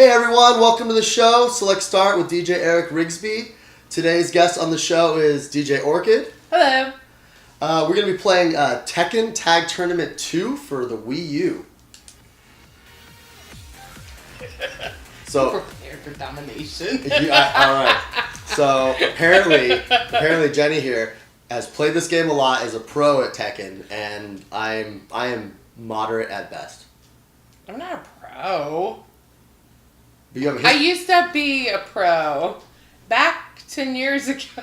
Hey everyone, welcome to the show. Select Start with DJ Eric Riggsbee. Today's guest on the show is DJ Orkid. Hello. We're going to be playing Tekken Tag Tournament 2 for the Wii U. So prepared for domination. Alright. So apparently Jenny here has played this game a lot, is a pro at Tekken, and I am moderate at best. I'm not a pro. But you have I used to be a pro back 10 years ago.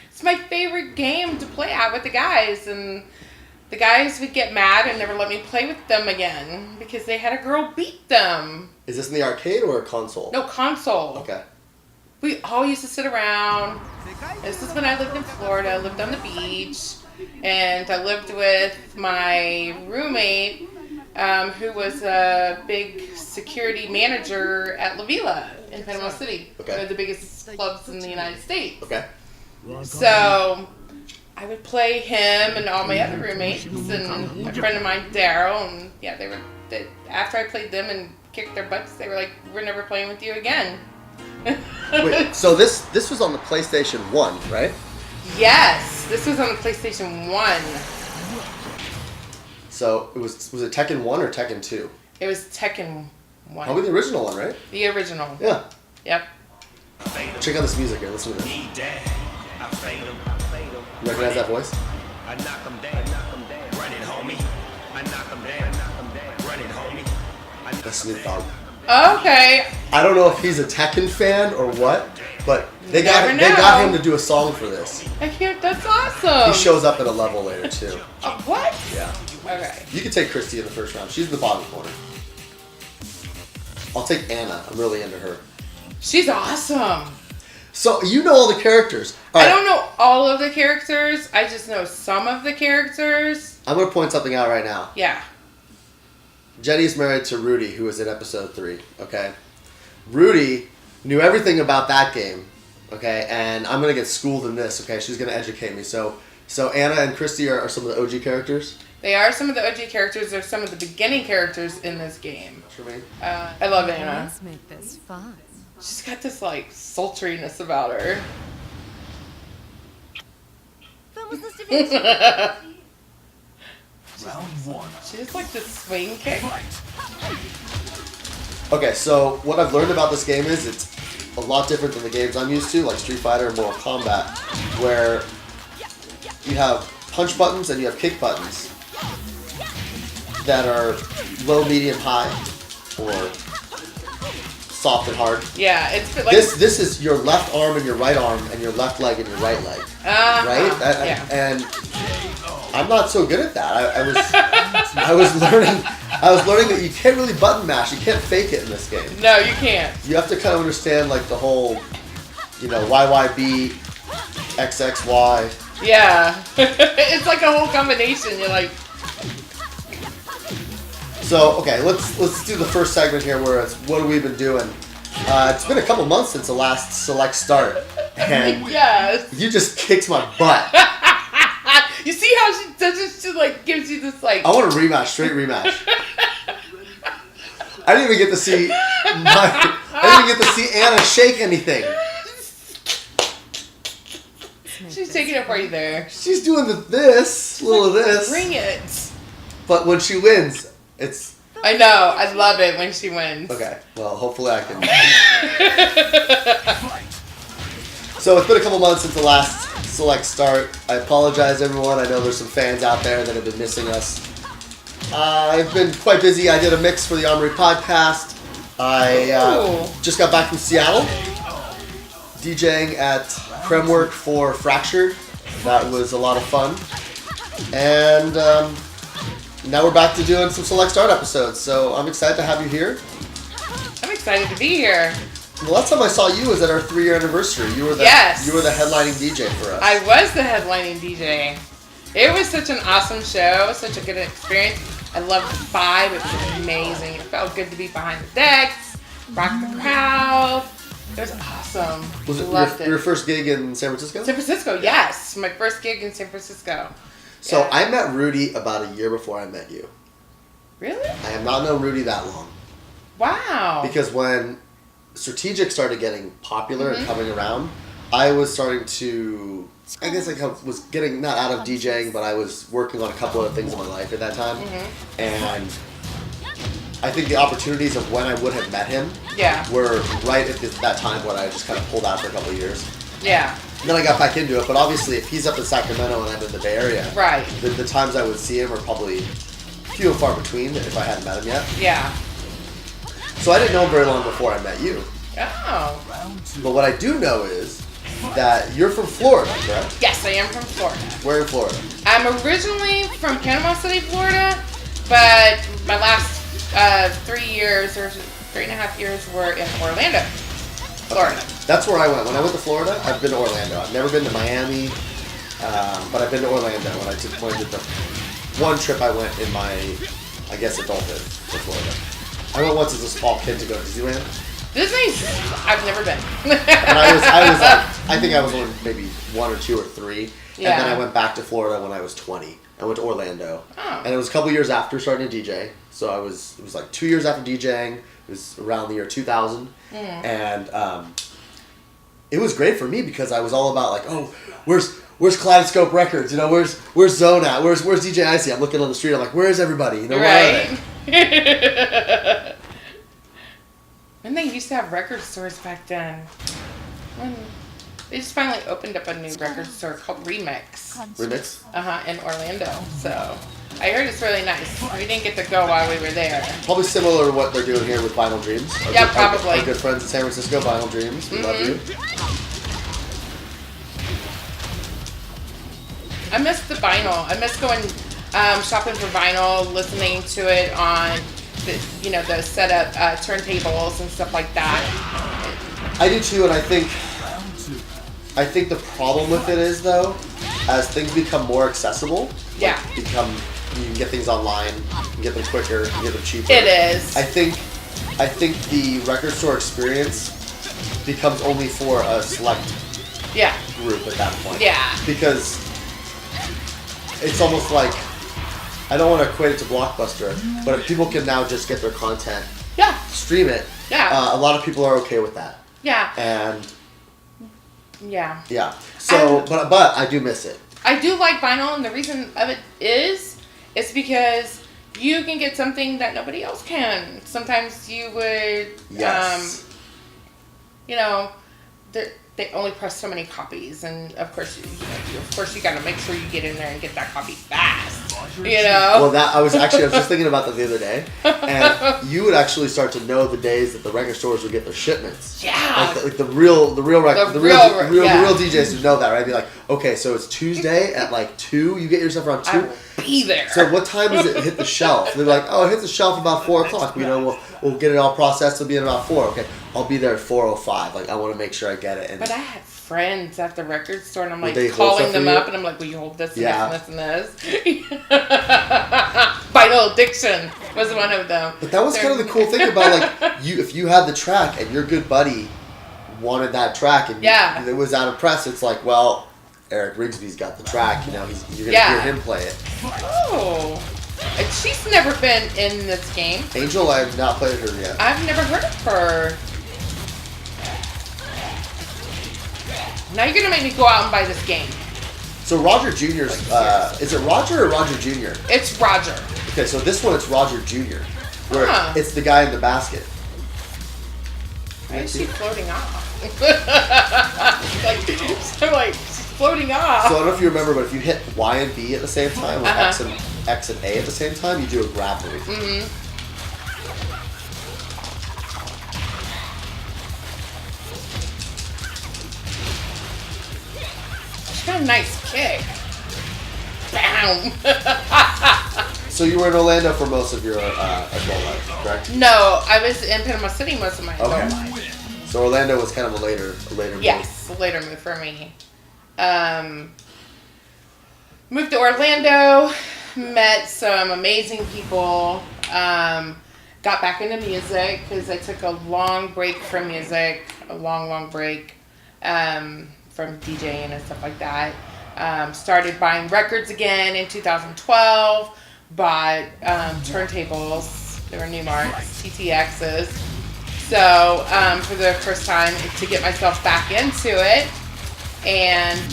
It's my favorite game to play at with the guys, and the guys would get mad and never let me play with them again because they had a girl beat them. Is this in the arcade or a console? No, console. Okay. We all used to sit around. This is when I lived in Florida. I lived on the beach, and I lived with my roommate, who was a big security manager at La Villa in Panama City. Okay. One of the biggest clubs in the United States. Okay. So I would play him and all my other roommates and a friend of mine, Daryl, and yeah, after I played them and kicked their butts, they were like, "We're never playing with you again." Wait, so this was on the PlayStation 1, right? Yes, this was on the PlayStation 1. So was it Tekken 1 or Tekken 2? It was Tekken 1. Probably the original one, right? The original. Yeah. Yep. Check out this music here. Listen to this. You recognize that voice? I knock him down, run it, homie. I knock him down, run it, homie. That's Snoop Dogg. Okay. I don't know if he's a Tekken fan or what, but they got him to do a song for this. I can't. That's awesome. He shows up at a level later too. What? Yeah. Okay. You can take Christy in the first round. She's in the bottom corner. I'll take Anna. I'm really into her. She's awesome. So you know all the characters. All right. I don't know all of the characters. I just know some of the characters. I'm going to point something out right now. Yeah. Jenny's married to Rudy, who was in episode 3, okay? Rudy knew everything about that game, okay? And I'm going to get schooled in this, okay? She's going to educate me. So Anna and Christy are some of the OG characters? They are some of the OG characters. They're some of the beginning characters in this game. I love Anna. Let's make this fun. She's got this, like, sultriness about her. Round 1. She just like this swing kick. Okay, so what I've learned about this game is it's a lot different than the games I'm used to, like Street Fighter and Mortal Kombat, where you have punch buttons and you have kick buttons that are low, medium, high, or soft and hard. Yeah, it's like This is your left arm and your right arm and your left leg and your right leg, right? Yeah. And I'm not so good at that. I was learning that you can't really button mash. You can't fake it in this game. No, you can't. You have to kind of understand like the whole, YYB, XXY. Yeah. It's like a whole combination. You're like, So okay, let's do the first segment here where it's what have we been doing. It's been a couple months since the last Select Start, and yes. you just kicked my butt. You see how she does it? She like gives you this like. I want a rematch, straight rematch. I didn't even get to see Anna shake anything. She's taking it right there. She's doing this, little of this. Bring it. But when she wins, it's I know. I love it when she wins. okay. Well, hopefully I can. So it's been a couple months since the last Select Start. I apologize, everyone. I know there's some fans out there that have been missing us. I've been quite busy. I did a mix for the Armory podcast. I just got back from Seattle, DJing at Kremwork for Fractured. That was a lot of fun. And now we're back to doing some Select Start episodes. So I'm excited to have you here. I'm excited to be here. The last time I saw you was at our 3-year anniversary. You were the headlining DJ for us. I was the headlining DJ. It was such an awesome show, such a good experience. I loved the vibe. It was amazing. It felt good to be behind the decks, rock the crowd. It was awesome. Was it your first gig in San Francisco? San Francisco, yes. My first gig in San Francisco. So Yeah. I met Rudy about a year before I met you. Really? I have not known Rudy that long. Wow. Because when Strategic started getting popular and coming around, I was starting to, I guess I was getting, not out of DJing, but I was working on a couple of things in my life at that time. And I think the opportunities of when I would have met him were right at that time when I just kind of pulled out for a couple of years. Yeah. And then I got back into it, but obviously if he's up in Sacramento and I'm in the Bay Area, the times I would see him are probably few and far between if I hadn't met him yet. Yeah. So I didn't know him very long before I met you. Oh. But what I do know is that you're from Florida, correct? Yes, I am from Florida. Where in Florida? I'm originally from Panama City, Florida, but my last 3 years or 3.5 years were in Orlando, Florida. Okay. That's where I went. When I went to Florida, I've been to Orlando. I've never been to Miami, but I've been to Orlando. When I did the one trip I went in my, I guess, adulthood to Florida. I went once as a small kid to go to Disneyland. Disney's, I've never been. And I was like, I think I was only maybe 1 or 2 or 3. Yeah. And then I went back to Florida when I was 20. I went to Orlando. Oh. And it was a couple years after starting to DJ. So it was like 2 years after DJing. It was around the year 2000. And it was great for me because I was all about like, oh, where's Kaleidoscope Records? You know, where's Zone at? Where's DJ Icy? I'm looking on the street. I'm like, where's everybody? You know, where are they? And they used to have record stores back then. They just finally opened up a new record store called Remix. Remix? In Orlando. So I heard it's really nice. We didn't get to go while we were there. Probably similar to what they're doing here with Vinyl Dreams. Probably. Our good friends in San Francisco, Vinyl Dreams. We love you. I miss the vinyl. I miss going shopping for vinyl, listening to it on the setup turntables and stuff like that. I do too, and I think the problem with it is though, as things become more accessible, you can get things online, you can get them quicker, you can get them cheaper. It is. I think the record store experience becomes only for a select group at that point. Yeah. Because it's almost like, I don't want to equate it to Blockbuster, but if people can now just get their content, stream it, a lot of people are okay with that. Yeah. And yeah. So, but I do miss it. I do like vinyl, and the reason of it is because you can get something that nobody else can. Sometimes you would, they only press so many copies, and of course you got to make sure you get in there and get that copy fast. Well, I was just thinking about that the other day, and you would actually start to know the days that the record stores would get their shipments. Yeah. Like the real DJs would know that, right? Be like, okay, so it's Tuesday at like 2. You get your stuff around 2. I will be there. So what time does it hit the shelf? They're like, oh, it hits the shelf about 4 o'clock. We'll get it all processed. It'll be in about 4. Okay, I'll be there at 4:05. Like I want to make sure I get it. But I had friends at the record store, and I'm like they calling them up, and I'm like, will you hold this and this and this and this? Vinyl Addiction was one of them. But that was kind of the cool thing about like if you had the track and your good buddy wanted that track and it was out of press, it's like, well, Eric Riggsbee's got the track. You're gonna hear him play it. Oh. She's never been in this game. Angel, I have not played her yet. I've never heard of her. Now you're gonna make me go out and buy this game. So Roger Jr.'s, is it Roger or Roger Jr.? It's Roger. Okay, so this one it's Roger Jr. Where it's the guy in the basket. Why is she floating off? she's floating off. So I don't know if you remember, but if you hit Y and B at the same time, or X and A at the same time, you do a grab move. Mm-hmm. She's got a nice kick. Bam! So you were in Orlando for most of your adult life, correct? No, I was in Panama City most of my adult life. So Orlando was kind of a later move. Yes, a later move for me. Moved to Orlando, met some amazing people, got back into music because I took a long break from music, a long break from DJing and stuff like that. Started buying records again in 2012, bought turntables, They were Newmarks, TTXs. So for the first time to get myself back into it, and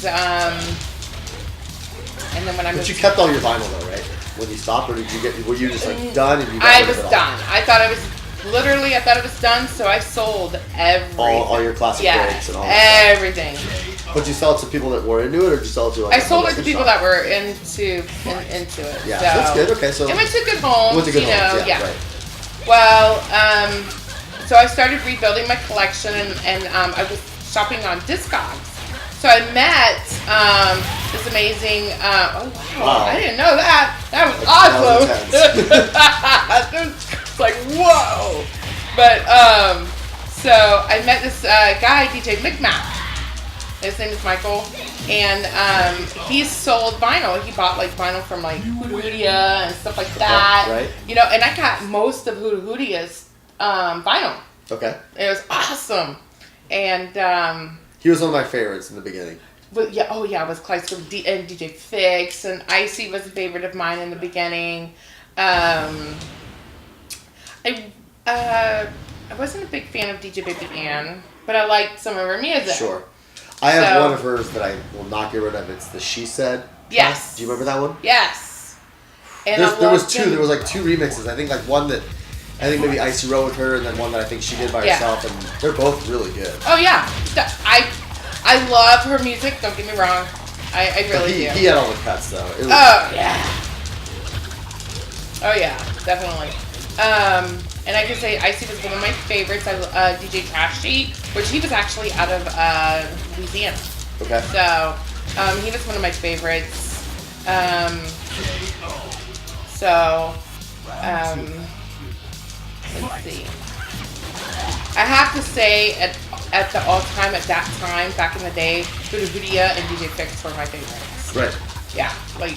then when I moved, But you kept all your vinyl though, right? When you stopped, or were you just like done and you got I rid of was it all? done. I thought it was done, so I sold everything. All your classic breaks and all that stuff. everything. Would you sell it to people that were into it, or did you sell it to like I sold it to collector people shop? that were into it. Yeah, so. that's good. Okay, so It went to good homes. went to good you know, homes. Yeah, right. Well, so I started rebuilding my collection, and I was shopping on Discogs. So I met this amazing. Oh wow! Wow. I didn't know that. That was That was awesome. It's like whoa! But so I met this guy, DJ Micmac. His name is Michael, and he sold vinyl. He bought like vinyl from like Hoodia and stuff like that. Right. You know, and I got most of Hoodia's vinyl. Okay. It was awesome, and He was one of my favorites in the beginning. but yeah, oh yeah, it was Kleistro and DJ Fix, and Icy was a favorite of mine in the beginning. I wasn't a big fan of DJ Baby Ann, but I liked some of her music. Sure. I have So- one of hers that I will not get rid of. It's the She Said. Yes. Do you remember that one? Yes. And There was loved two. him. There was like two remixes. I think like one that I think maybe Icy wrote with her, and then one that I think she did by Yeah. herself, and they're both really good. Oh yeah, I love her music. Don't get me wrong, I But really he do. had all the cuts though. It was, Oh yeah, definitely. And I can say Icy was one of my favorites. DJ Trashy, which he was actually out of Louisiana. okay. So he was one of my favorites. Let's see. I have to say at the all time at that time back in the day, Hoodia and DJ Fix were my favorites. Right. Yeah, like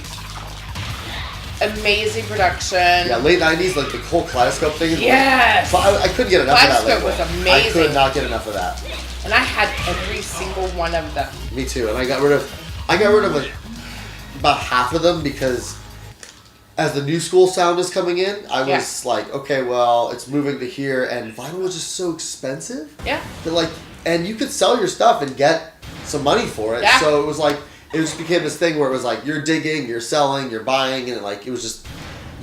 amazing production. Yeah, late '90s, like the whole Kaleidoscope thing. Is Yes. Like, I couldn't get enough of that. Kaleidoscope label. was amazing. I could not get enough of that. And I had every single one of them. Me too. And I got rid of like about half of them because as the new school sound is coming in, I was like, okay, well, it's moving to here, and vinyl was just so expensive. Yeah. That like, and you could sell your stuff and get some money for it. Yeah. So it was like, it just became this thing where it was like, you're digging, you're selling, you're buying, and like it was just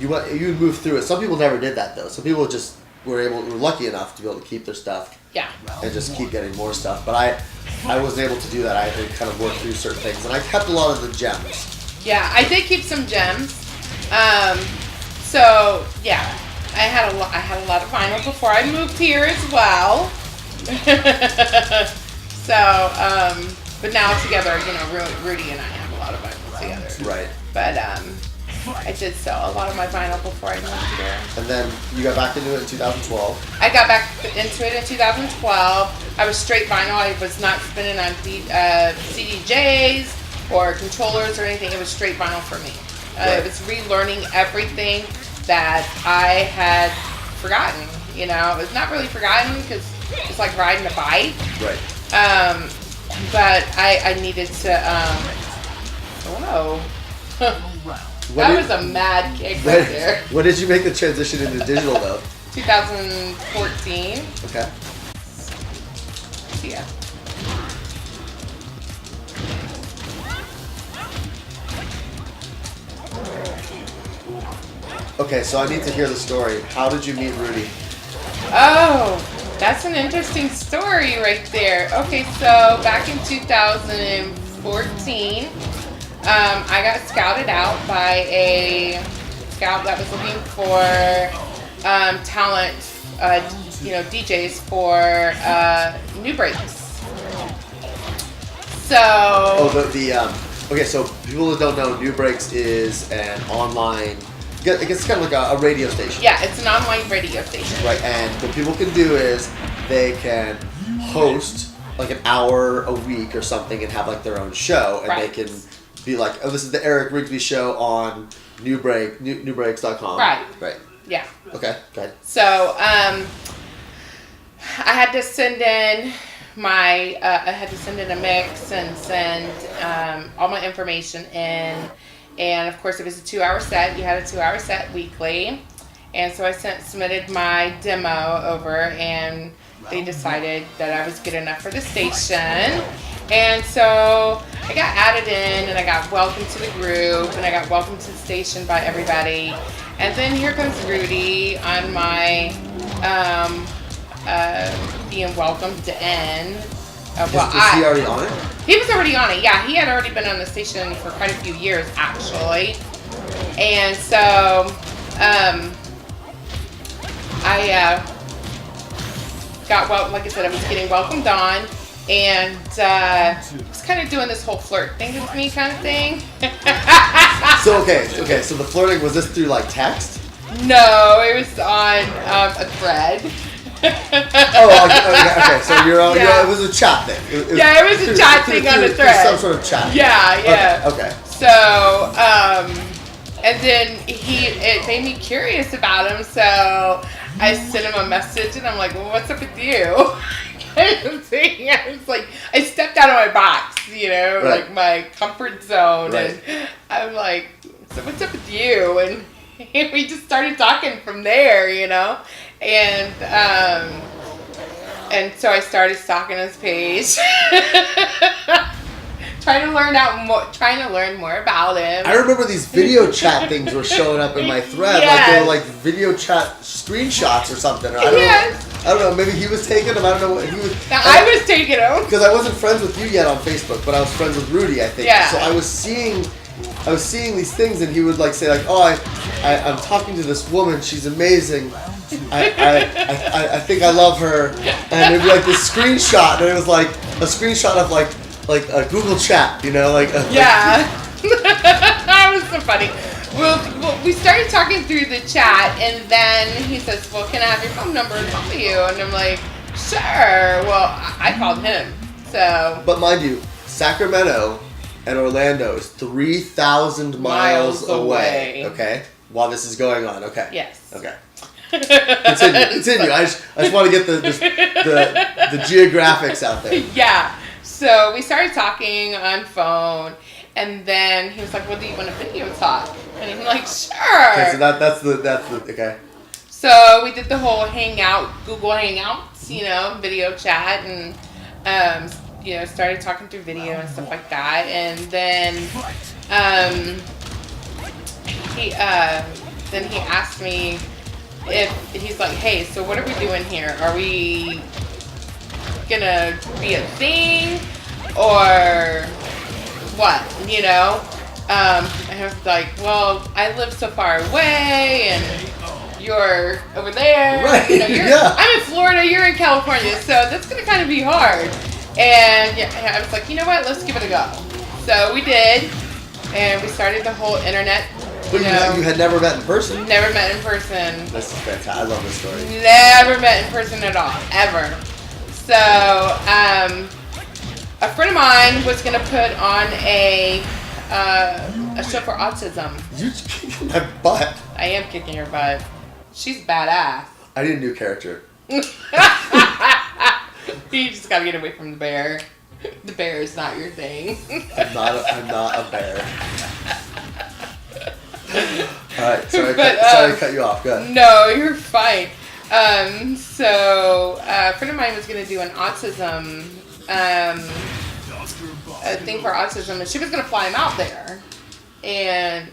you would move through it. Some people never did that though. Some people just were lucky enough to be able to keep their stuff. Yeah. And just keep getting more stuff. But I wasn't able to do that. I had to kind of work through certain things, and I kept a lot of the gems. Yeah, I did keep some gems. So yeah, I had a lot of vinyl before I moved here as well. So, but now together, you know, Rudy and I have a lot of vinyl together. Right. But I did sell a lot of my vinyl before I moved here. And then you got back into it in 2012. I got back into it in 2012. I was straight vinyl. I was not spinning on CDJs or controllers or anything. It was straight vinyl for me. Right. It was relearning everything that I had forgotten. You know, it's not really forgotten because it's like riding a bike. Right. But I needed to. Oh no. That was a mad kick right there. When did you make the transition into digital though? 2014. Okay. Yeah. Okay, so I need to hear the story. How did you meet Rudy? Oh, that's an interesting story right there. Okay, so back in 2014, I got scouted out by a scout that was looking for talent, DJs for New Breaks. So. Okay, so people that don't know, New Breaks is an online. I guess it's kind of like a radio station. Yeah, it's an online radio station. Right, and what people can do is they can host like an hour a week or something and have like their own show, and they can be like, oh, this is the Eric Riggsbee show on newbreaks.com. Right. Right. Yeah. Okay, go ahead. So, I had to send in a mix and send all my information in. And of course, it was a 2-hour set. You had a 2-hour set weekly. And so I submitted my demo over, and they decided that I was good enough for the station. And so I got added in, and I got welcomed to the group, and I got welcomed to the station by everybody. And then here comes Rudy on my being welcomed to end. Was he already on it? He was already on it, yeah. He had already been on the station for quite a few years, actually. And so I got, like I said, I was getting welcomed on, and was kind of doing this whole flirt thing with me kind of thing. So, okay, so the flirting, was this through like text? No, it was on a thread. Okay, so you're on, it was a chat thing. It was a chat thing on a thread. Some sort of chat. Yeah. Okay. So, and then it made me curious about him, so I sent him a message, and I'm like, well, what's up with you? Kind of thing. I was like, I stepped out of my box, like my comfort zone, and I'm like, so what's up with you? And we just started talking from there, and so I started stalking his page. Trying to learn more about him. I remember these video chat things were showing up in my thread. Yes. Like they were like video chat screenshots or something. I don't know. Maybe he was taking them. I don't know what he was. I was taking them because I wasn't friends with you yet on Facebook, but I was friends with Rudy, I think. Yeah. So I was seeing these things, and he would like say like, "Oh, I'm talking to this woman. She's amazing. I think I love her." And it'd be like this screenshot, and it was like a screenshot of like a Google chat, Yeah. That was so funny. Well, we started talking through the chat, and then he says, well, can I have your phone number and call you? And I'm like, sure. Well, I called him, so. But mind you, Sacramento and Orlando is 3,000 miles away. Okay? While this is going on, okay? Yes. Okay. Continue. I just want to get the geographics out there. Yeah. So we started talking on phone, and then he was like, well, do you want a video talk? And I'm like, sure. Okay, so that's the okay. So we did the whole Google Hangouts, video chat, and, started talking through video and stuff like that. And then he asked me he's like, hey, so what are we doing here? Are we gonna be a thing or what, and I was like, well, I live so far away and you're over there, right? I'm in Florida, you're in California, so that's gonna kind of be hard. And I was like, you know what, let's give it a go. So we did, and we started the whole internet. But you had never met in person? Never met in person. This is fantastic. I love this story. Never met in person at all, ever. So, a friend of mine was going to put on a show for autism. You're kicking my butt. I am kicking your butt. She's badass. I need a new character. You just got to get away from the bear. The bear is not your thing. I'm not a bear. Alright, sorry to cut you off. Go ahead. No, you're fine. So a friend of mine was going to do an autism, a thing for autism, and she was going to fly him out there. And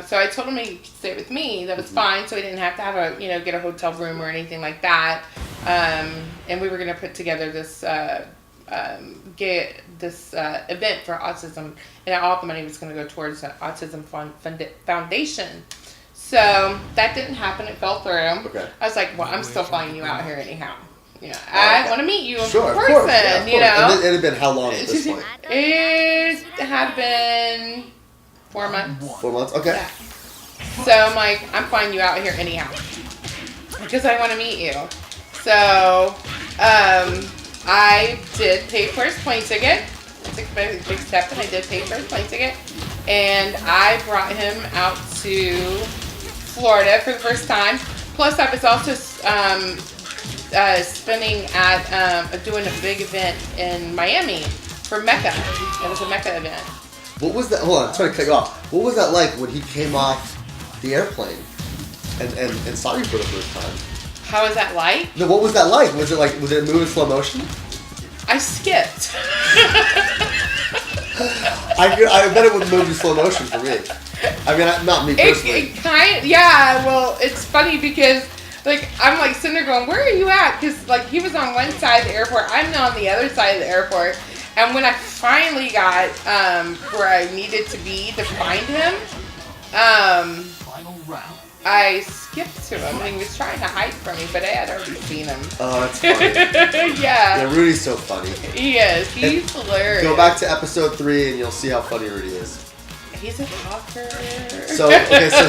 so I told him he could stay with me. That was fine. So he didn't have to have get a hotel room or anything like that. And we were going to put together this event for autism, and all the money was going to go towards the Autism Foundation. So that didn't happen. It fell through. Okay. I was like, well, I'm still flying you out here anyhow. I want to meet you in person. Of course. And it had been how long at this point? It had been 4 months. 4 months? Okay. Yeah. So I'm like, I'm flying you out here anyhow because I want to meet you. So I did pay for his plane ticket. I took a big step, and I did pay for his plane ticket. And I brought him out to Florida for the first time. Plus, I was also doing a big event in Miami for Mecca. It was a Mecca event. What was that? Hold on, I'm trying to cut you off. What was that like when he came off the airplane? and saw you for the first time. How was that like? No, what was that like? Was it moving in slow motion? I skipped. I bet it would move in slow motion for me. I mean, not me personally. Well, it's funny because like I'm like sitting there going, where are you at? Because like he was on one side of the airport, I'm on the other side of the airport, and when I finally got where I needed to be to find him, I skipped to him and he was trying to hide from me, but I had already seen him. Oh, that's funny. Yeah. Yeah, Rudy's so funny. He is. He's hilarious. Go back to episode 3 and you'll see how funny Rudy is. He's a talker. So he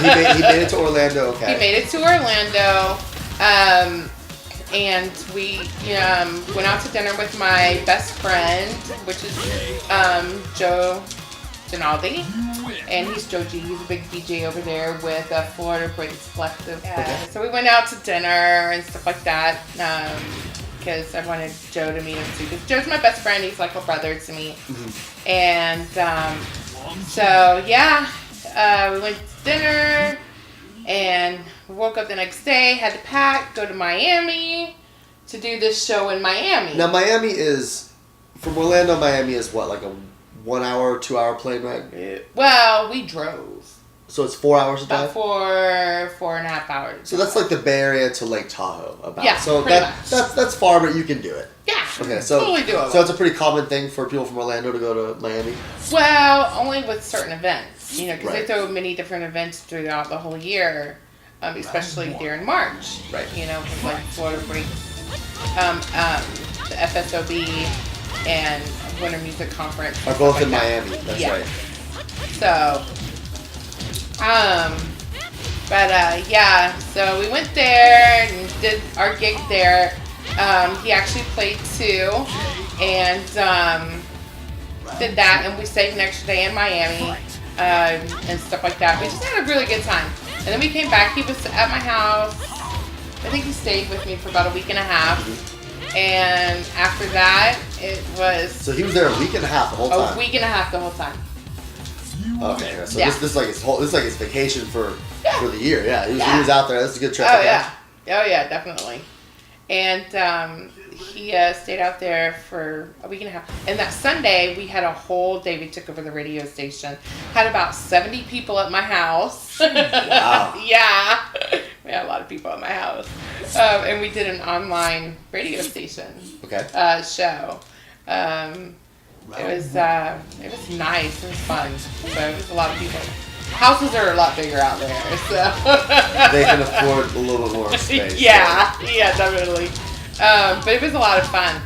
made it to Orlando. Okay. He made it to Orlando, and we went out to dinner with my best friend, which is Joe Ginaldi, and he's Joe G. He's a big DJ over there with Florida Breaks Collective. So we went out to dinner and stuff like that because I wanted Joe to meet him too. Because Joe's my best friend. He's like a brother to me, and. So yeah, we went to dinner and woke up the next day, had to pack, go to Miami to do this show in Miami. Now Miami is, from Orlando, Miami is what, like a 1 hour, 2 hour plane ride? Well, we drove. So it's 4 hours to drive? About 4.5 hours. So that's like the Bay Area to Lake Tahoe about. Yeah, so pretty much. that's far, but you can do it. Yeah, okay, so totally doable. So it's a pretty common thing for people from Orlando to go to Miami? Well, only with certain events, because Right. they throw many different events throughout the whole year, especially during March. Right. With like Florida Breaks, the FSOB, and Winter Music Conference. Are both like in that. Miami, that's right. So, so we went there and did our gig there. He actually played too, and did that, and we stayed an extra day in Miami, and stuff like that. We just had a really good time. And then we came back. He was at my house. I think he stayed with me for about a week and a half. And after that, it was... So he was there a week and a half the whole time? A week and a half the whole time. Okay, so Yeah. this is like his vacation for the year. Yeah, he was out there. That's a good trip. Oh yeah, definitely. And he stayed out there for a week and a half. And that Sunday, we had a whole day. We took over the radio station. Had about 70 people at my house. Wow. Yeah, we had a lot of people at my house. And we did an online radio station show. It was nice. It was fun. So it was a lot of people. Houses are a lot bigger out there, so they can afford a little bit more space. Yeah, definitely. But it was a lot of fun.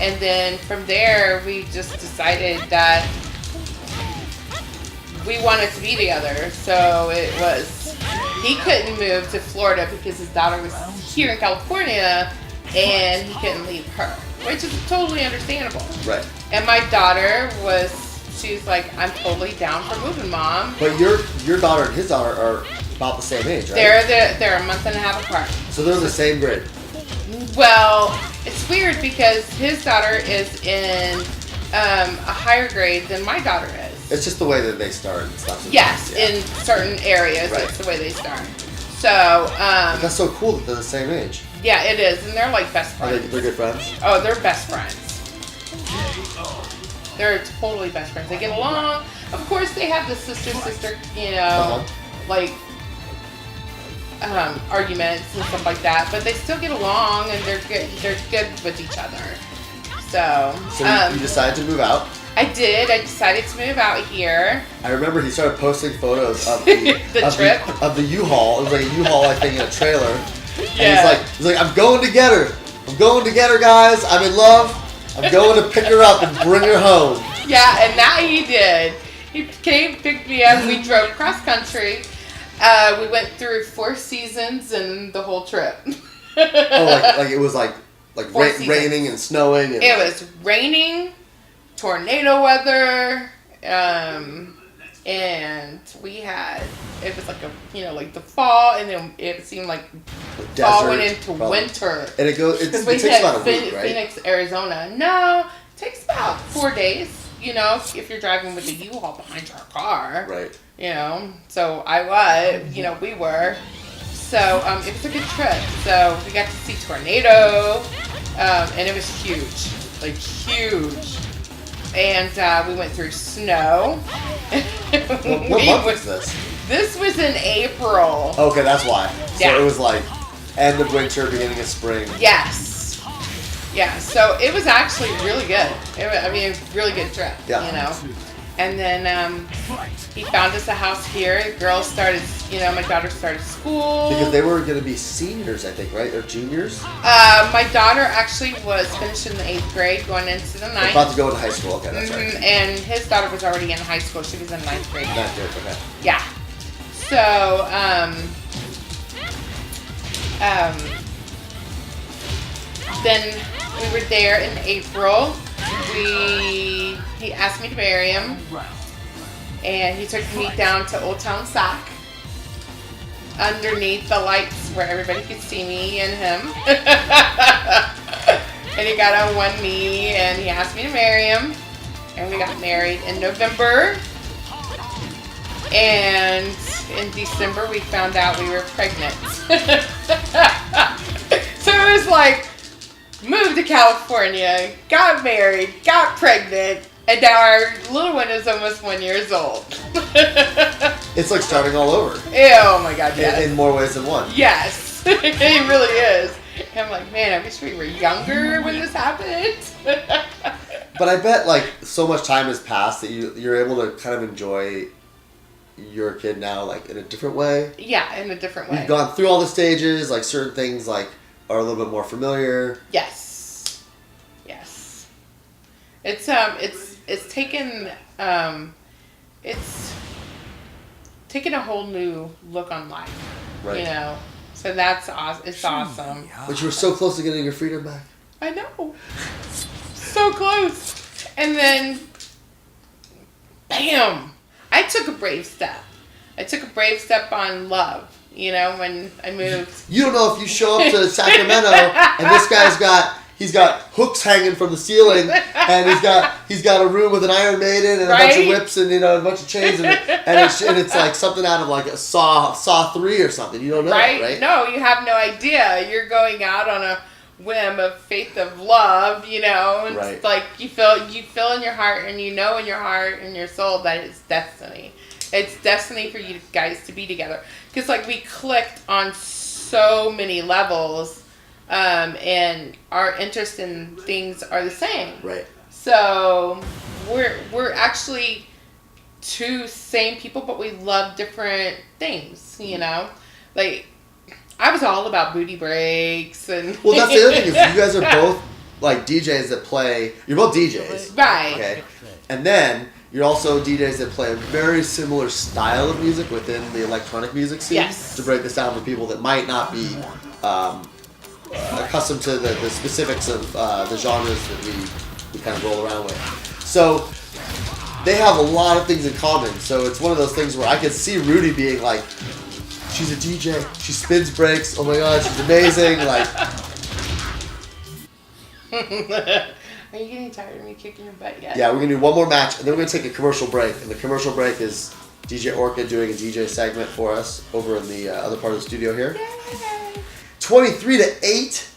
And then from there, we just decided that we wanted to be together. So it was, he couldn't move to Florida because his daughter was here in California, and he couldn't leave her, which is totally understandable. Right. And my daughter she's like, I'm totally down for moving, Mom. But your daughter and his daughter are about the same age, right? They're a month and a half apart. So they're the same grade. Well, it's weird because his daughter is in a higher grade than my daughter is. It's just the way that they start and stuff. Yes, yeah. in certain areas, Right. That's the way they start. So, But that's so cool that they're the same age. yeah, it is, and they're like best Are friends. they're good friends? Oh, they're best friends. They're totally best friends. They get along. Of course, they have the sister, like arguments and stuff like that. But they still get along, and they're good. They're good with each other. So you decided to move out. I did. I decided to move out here. I remember he started posting photos of the trip? of the U-Haul. It was like a U-Haul, I think, in a trailer. Yeah. And he's like, I'm going to get her. I'm going to get her, guys. I'm in love. I'm going to pick her up and bring her home. Yeah, and that he did. He came, picked me up. We drove cross country. We went through 4 seasons and the whole trip. Like it was like raining and snowing. And it was raining, tornado weather, and we had, it was like like the fall, and then it seemed like fall went into winter. And it takes about a week, right? Phoenix, Arizona. No, it takes about 4 days. If you're driving with a U-Haul behind your car. Right. you know. So we were. So it was a good trip. So we got to see Tornado, and it was huge, like huge. And we went through snow. What month was this? This was in April. Okay, that's why. So Yeah. it was like end of winter, beginning of spring. Yes. Yeah, so it was actually really good. Really good trip, Yeah. you know. And then he found us a house here. The girls started, my daughter started school. Because they were going to be seniors, I think, right? Or juniors? My daughter actually was finishing the 8th grade, going into the 9th. About to go into high school. Okay, that's right. And his daughter was already in high school. She was in 9th grade. 9th grade, okay. Yeah. So, then we were there in April. He asked me to marry him, and he took me down to Old Town Sac, underneath the lights where everybody could see me and him. And he got on one knee, and he asked me to marry him, and we got married in November. And in December, we found out we were pregnant. So it was like, moved to California, got married, got pregnant, and now our little one is almost 1 year old. It's like starting all over. Oh my God, yes. In more ways than one. Yes, it really is. And I'm like, man, I wish we were younger when this happened. But I bet like so much time has passed that you're able to kind of enjoy your kid now like in a different way. Yeah, in a different way. You've gone through all the stages, like certain things like are a little bit more familiar. Yes. Yes. It's taken a whole new look on life. Right. You know. So that's awesome. It's awesome. But you were so close to getting your freedom back. I know. So close. And then bam! I took a brave step. I took a brave step on love. You know, when I moved. You don't know if you show up to Sacramento and this guy's he's got hooks hanging from the ceiling and he's got a room with an Iron Maiden and a bunch of whips and a bunch of chains and it's like something out of like a Saw 3 or something. You don't know, right? No, you have no idea. You're going out on a whim of faith of love, and it's like you feel in your heart and in your heart and your soul that it's destiny. It's destiny for you guys to be together. Because, like, we clicked on so many levels, and our interest in things are the same. Right. So, we're actually two same people, but we love different things, Like, I was all about booty breaks and... Well, that's the other thing is you guys are both, like, DJs that play... You're both DJs. Right. Okay. And then... You're also DJs that play a very similar style of music within the electronic music scene. Yes. To break this down for people that might not be accustomed to the specifics of the genres that we kind of roll around with. So they have a lot of things in common. So it's one of those things where I could see Rudy being like, she's a DJ, she spins breaks, oh my god, she's amazing. Like. Are you getting tired of me kicking your butt yet? Yeah, we're going to do one more match, and then we're going to take a commercial break. And the commercial break is DJ Orkid doing a DJ segment for us over in the other part of the studio here. Yay. 23-8.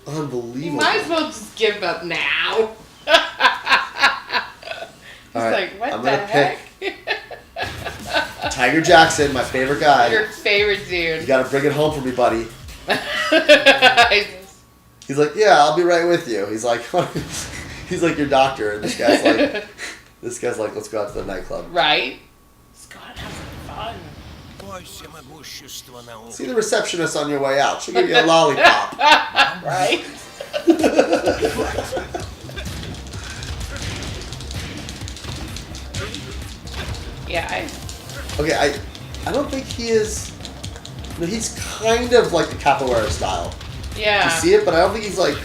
Unbelievable. You might as well just give up now. He's right, like, what I'm the gonna heck? Tiger Jackson, my favorite guy. Your favorite dude. You got to bring it home for me, buddy. He's like, yeah, I'll be right with you. He's like, he's like your doctor, and this guy's like, let's go out to the nightclub. Right? Let's go out and have some fun. See the receptionist on your way out. She'll give you a lollipop. Right? Yeah. I don't think he is. No, he's kind of like the capoeira style. Yeah. You see it, but I don't think he's like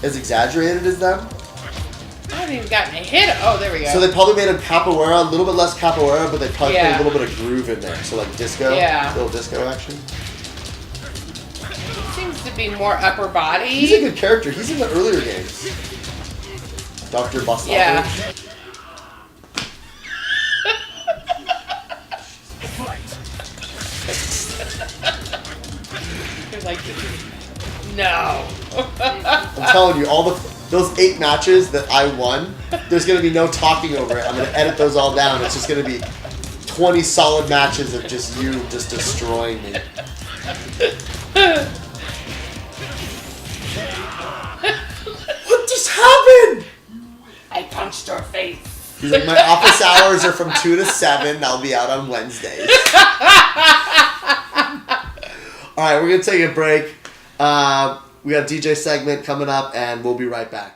as exaggerated as them. I haven't even gotten a hit. Oh, there we go. So they probably made him capoeira, a little bit less capoeira, but they probably put a little bit of groove in there. So like disco, a little disco action. He seems to be more upper body. He's a good character. He's in the earlier games. Dr. Bastard. Yeah. like, no. I'm telling you, those 8 matches that I won, there's gonna be no talking over it. I'm gonna edit those all down. It's just gonna be 20 solid matches of just you just destroying me. What just happened? I punched her face. He's like, my office hours are from 2 to 7. I'll be out on Wednesdays. All right, we're going to take a break. We got a DJ segment coming up, and we'll be right back.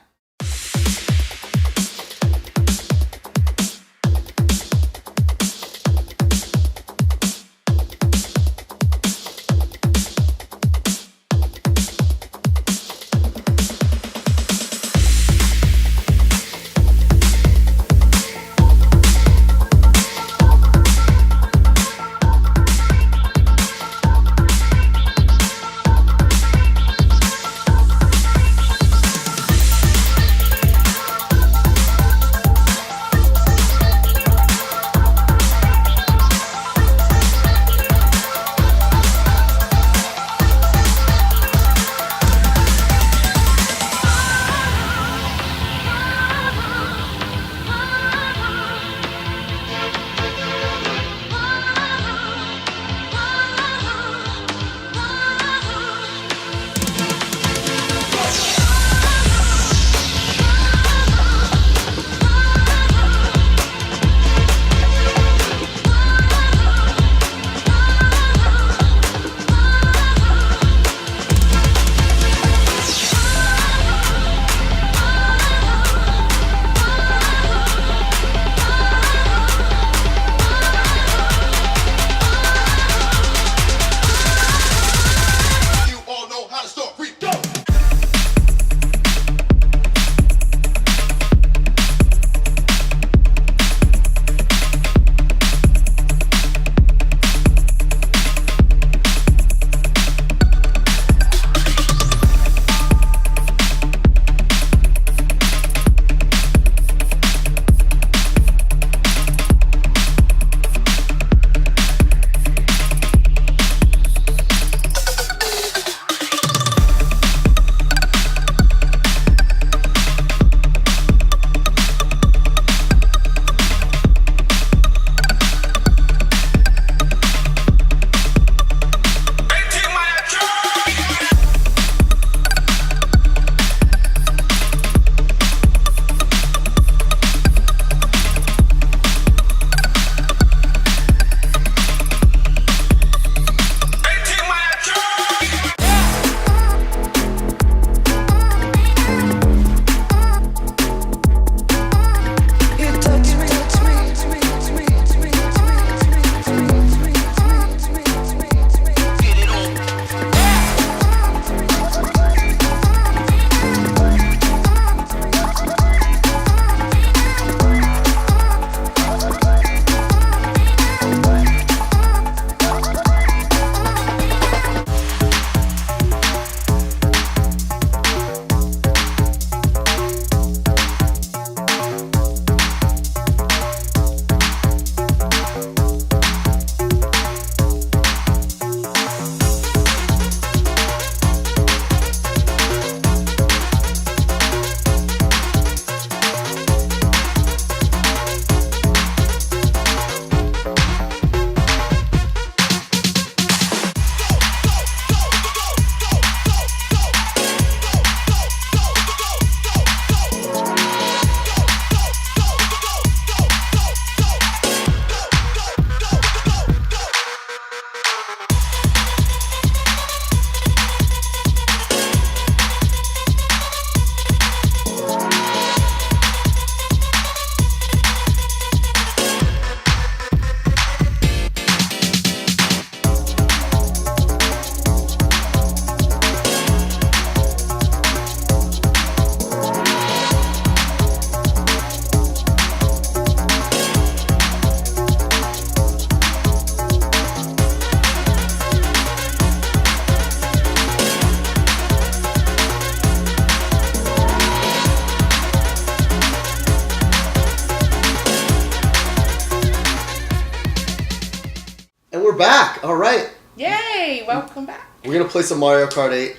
Yay! Welcome back. We're gonna play some Mario Kart 8.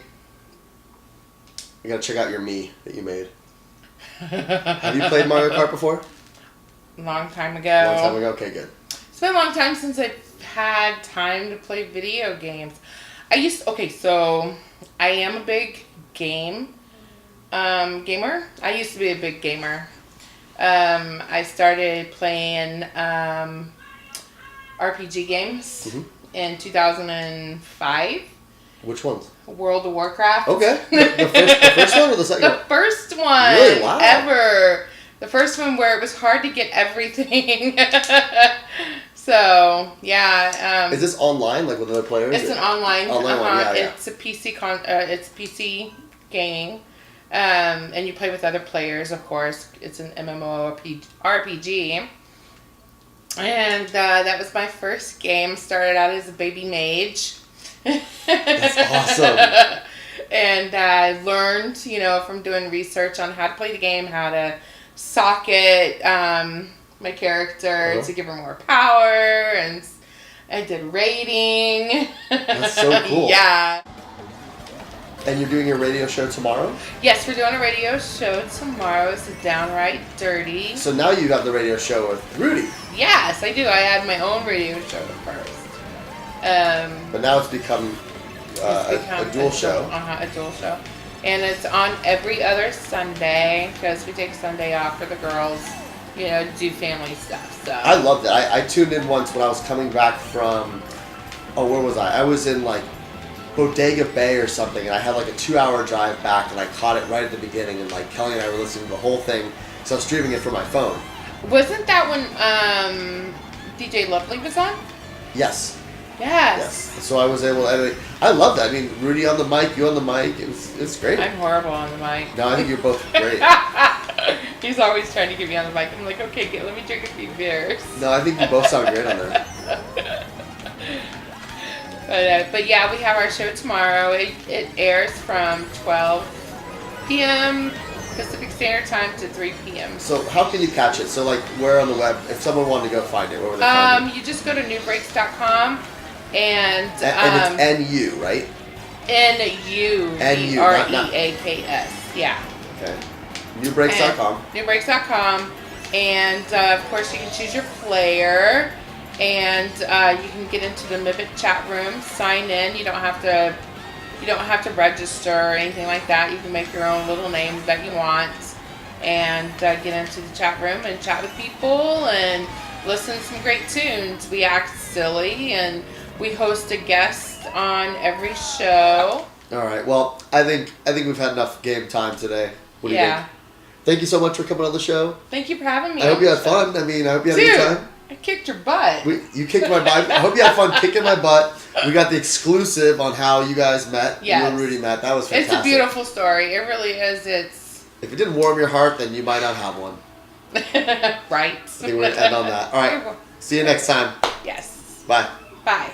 You gotta check out your Mii that you made. Have you played Mario Kart before? Long time ago. Long time ago? Okay, good. It's been a long time since I've had time to play video games. So I am a big gamer. I used to be a big gamer. I started playing RPG games in 2005. Which ones? World of Warcraft. Okay. The first one or the second one? The first one Really? Wow. ever. The first one where it was hard to get everything. So, yeah. Is this online, like with other players? It's an online one, yeah. It's a PC it's PC gaming. And you play with other players, of course. It's an MMORPG. And that was my first game. Started out as a baby mage. That's awesome. And I learned, from doing research on how to play the game, how to socket my character to give her more power, and I did raiding. That's so cool. Yeah. And you're doing your radio show tomorrow? Yes, we're doing a radio show tomorrow. It's Downright Dirty. So now you have the radio show with Rudy. Yes, I do. I had my own radio show first. But now it's become a dual show. A dual show. And it's on every other Sunday because we take Sunday off for the girls, do family stuff. So I loved it. I tuned in once when I was coming back from, where was I? I was in like Bodega Bay or something, and I had like a 2-hour drive back, and I caught it right at the beginning, and like Kelly and I were listening to the whole thing, so I was streaming it from my phone. Wasn't that when DJ Lovely was on? Yes. Yes. So I was able to edit. I loved that. I mean, Rudy on the mic, you on the mic. It's great. I'm horrible on the mic. No, I think you're both great. He's always trying to get me on the mic. I'm like, okay, let me drink a few beers. No, I think you both sound great on there. But yeah, we have our show tomorrow. It airs from 12 p.m. Pacific Standard Time to 3 p.m. So how can you catch it? So like, where on the web? If someone wanted to go find it, where would they find it? You just go to newbreaks.com and it's NU, right? NUBREAKS. Yeah. Okay. Newbreaks.com. Newbreaks.com, and of course you can choose your player, and you can get into the Mibit chat room, sign in. You don't have to register or anything like that. You can make your own little name that you want, and get into the chat room and chat with people and listen to some great tunes. We act silly, and we host a guest on every show. All right. Well, I think we've had enough game time today. What do you think? Thank you so much for coming on the show. Thank you for having me. I hope you had fun. I mean, I hope you had a good time. I kicked your butt. You kicked my butt. I hope you had fun kicking my butt. We got the exclusive on how you guys met. Yes. You and Rudy met. That was fantastic. It's a beautiful story. It really is. If it didn't warm your heart, then you might not have one. Right. I think we're going to end on that. All right. See you next time. Yes. Bye. Bye.